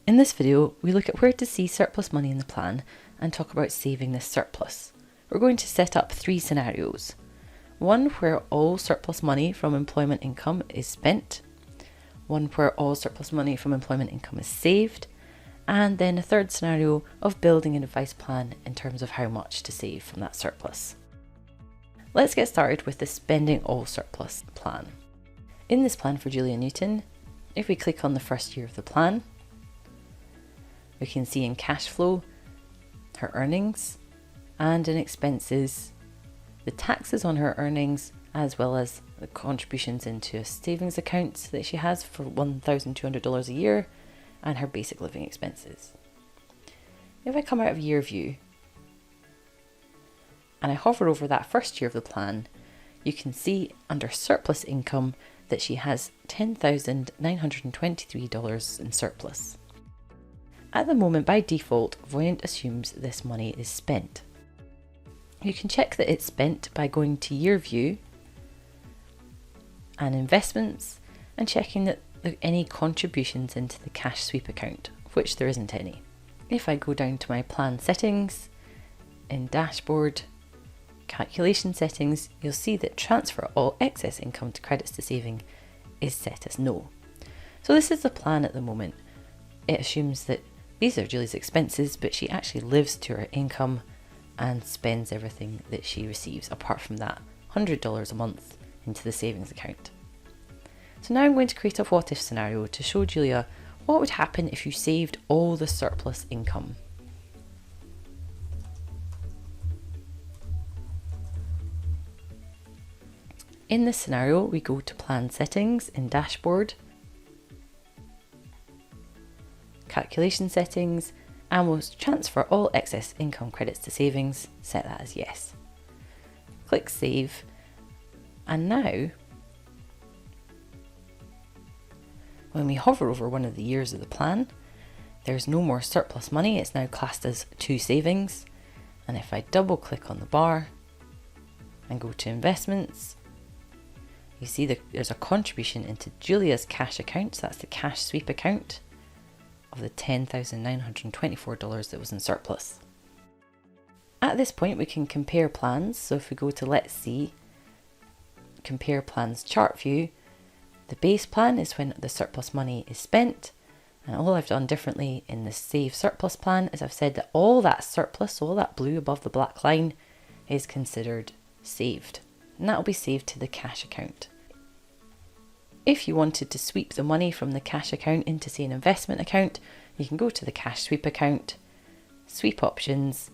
In this video, we look at where to see surplus money in the plan and talk about saving this surplus. We're going to set up 3 scenarios. One where all surplus money from employment income is spent, one where all surplus money from employment income is saved, and then a third scenario of building an advice plan in terms of how much to save from that surplus. Let's get started with the spending all surplus plan. In this plan for Julia Newton, if we click on the first year of the plan, we can see in cash flow her earnings and in expenses the taxes on her earnings as well as the contributions into a savings account that she has for $1,200 a year and her basic living expenses. If I come out of year view and I hover over that first year of the plan, you can see under surplus income that she has $10,923 in surplus. At the moment, by default, Voyant assumes this money is spent. You can check that it's spent by going to year view and investments and checking that there are any contributions into the cash sweep account, of which there isn't any. If I go down to my plan settings, in dashboard, calculation settings, you'll see that transfer all excess income to credits to saving is set as no. So this is the plan at the moment. It assumes that these are Julie's expenses, but she actually lives to her income and spends everything that she receives, apart from that $100 a month into the savings account. So now I'm going to create a what if scenario to show Julia what would happen if you saved all the surplus income. In this scenario, we go to plan settings in dashboard, calculation settings, and we'll transfer all excess income credits to savings, set that as yes. Click save, and now when we hover over one of the years of the plan, there's no more surplus money, it's now classed as to savings. And if I double click on the bar and go to investments, you see that there's a contribution into Julia's cash account, so that's the cash sweep account, of the $10,924 that was in surplus. At this point we can compare plans, so if we go to let's see, compare plans chart view, the base plan is when the surplus money is spent, and all I've done differently in the save surplus plan is I've said that all that surplus, so all that blue above the black line, is considered saved, and that will be saved to the cash account. If you wanted to sweep the money from the cash account into, say, an investment account, you can go to the cash sweep account, sweep options,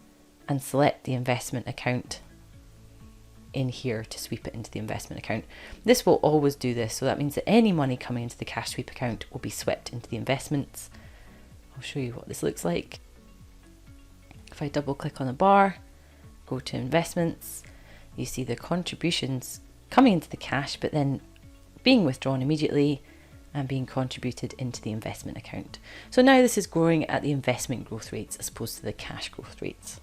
and select the investment account in here to sweep it into the investment account. This will always do this, so that means that any money coming into the cash sweep account will be swept into the investments. I'll show you what this looks like. If I double click on the bar, go to investments, you see the contributions coming into the cash, but then being withdrawn immediately and being contributed into the investment account. So now this is growing at the investment growth rates as opposed to the cash growth rates.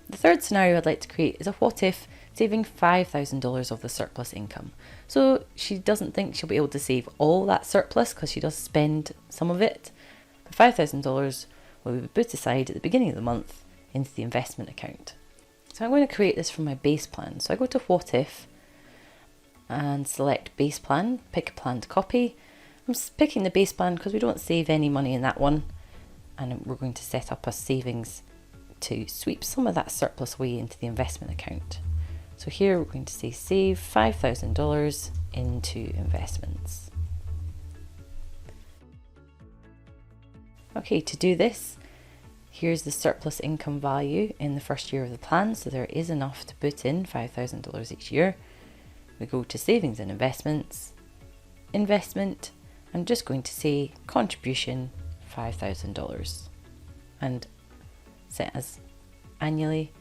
The third scenario I'd like to create is a what if saving $5,000 of the surplus income. So she doesn't think she'll be able to save all that surplus because she does spend some of it, but $5,000 will be put aside at the beginning of the month into the investment account. So I'm going to create this from my base plan. So I go to what if and select base plan, pick a plan to copy. I'm picking the base plan because we don't save any money in that one, and we're going to set up a savings to sweep some of that surplus away into the investment account. So here we're going to say save $5,000 into investments. Okay, to do this, here's the surplus income value in the first year of the plan, so there is enough to put in $5,000 each year. We go to savings and investments, investment, I'm just going to say contribution $5,000 and set as annually.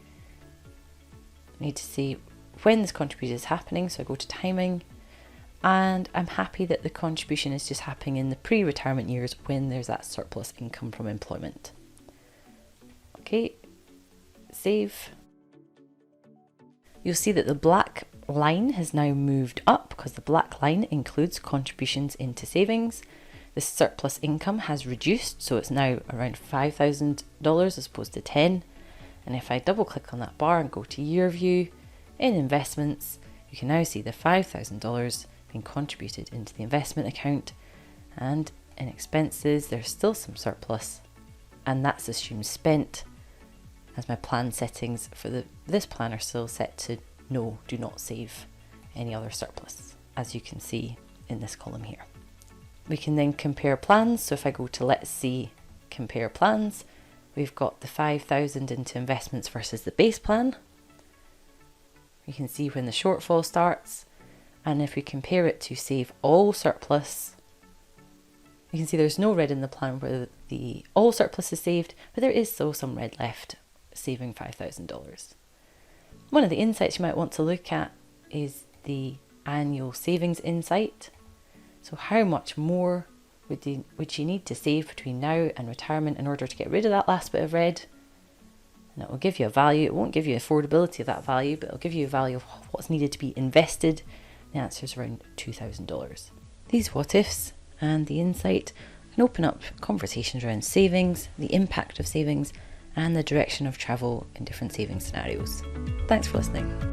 I need to see when this contribution is happening, so I go to timing, and I'm happy that the contribution is just happening in the pre-retirement years when there's that surplus income from employment. Okay, save. You'll see that the black line has now moved up because the black line includes contributions into savings. The surplus income has reduced, so it's now around $5,000 as opposed to 10. And if I double click on that bar and go to year view, in investments, you can now see the $5,000 being contributed into the investment account, and in expenses there's still some surplus, and that's assumed spent, as my plan settings for this plan are still set to no, do not save any other surplus, as you can see in this column here. We can then compare plans. So if I go to, let's see, compare plans, we've got the 5,000 into investments versus the base plan. We can see when the shortfall starts, and if we compare it to save all surplus, you can see there's no red in the plan where the all surplus is saved, but there is still some red left, saving $5,000. One of the insights you might want to look at is the annual savings insight. So how much more would you need to save between now and retirement in order to get rid of that last bit of red? And it will give you a value. It won't give you affordability of that value, but it'll give you a value of what's needed to be invested. The answer is around $2,000. These what ifs and the insight can open up conversations around savings, the impact of savings, and the direction of travel in different saving scenarios. Thanks for listening.